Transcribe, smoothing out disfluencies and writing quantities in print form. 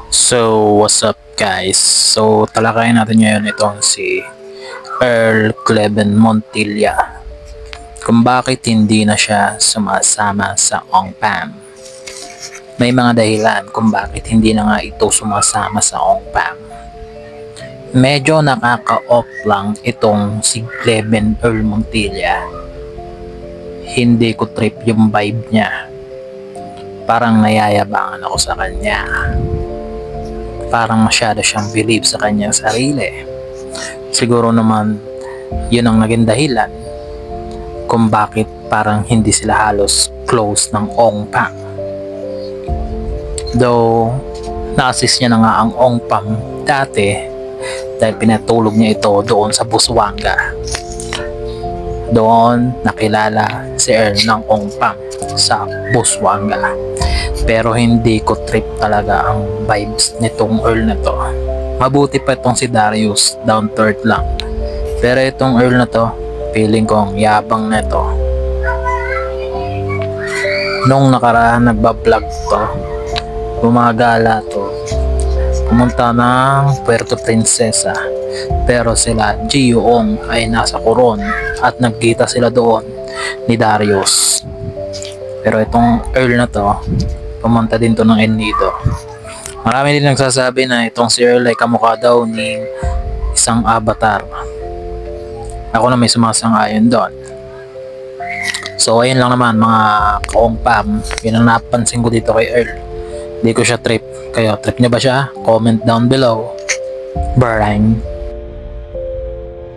So, what's up guys? So, talakayin natin ngayon itong si Earl Cleven Montilla. Kung bakit hindi na siya sumasama sa ONGPAM. May mga dahilan kung bakit hindi na nga ito sumasama sa ONGPAM. Medyo nakaka-off lang itong si Cleven Earl Montilla. Hindi ko trip yung vibe niya. Parang nayayabangan ako sa kanya. Parang masyado siyang believe sa kanyang sarili. Siguro naman yun ang naging dahilan kung bakit parang hindi sila halos close ng ONGPAM. Though na-assist niya na nga ang ONGPAM dati dahil pinatulog niya ito doon sa Busuanga. Doon nakilala si Earl ng ONGPAM sa Busuanga. Pero hindi ko trip talaga ang vibes nitong Earl na to. Mabuti pa itong si Darius, down to earth lang. Pero itong Earl na to, feeling kong yabang na to. Nung nakaraan nagbablog to, gumagala to, pumunta ng Puerto Princesa. Pero sila Gioong ay nasa Coron at nagkita sila doon ni Darius. Pero itong Earl na to, pumunta din to ng El Nido. Marami din nagsasabi na itong si Earl ay kamukha daw ni isang avatar. Ako na may sumasang-ayon doon. So ayun lang naman mga ka-ONGPAM, yun ang napansin ko dito kay Earl. Hindi ko siya trip. Kayo, trip niya ba siya? Comment down below. Bye.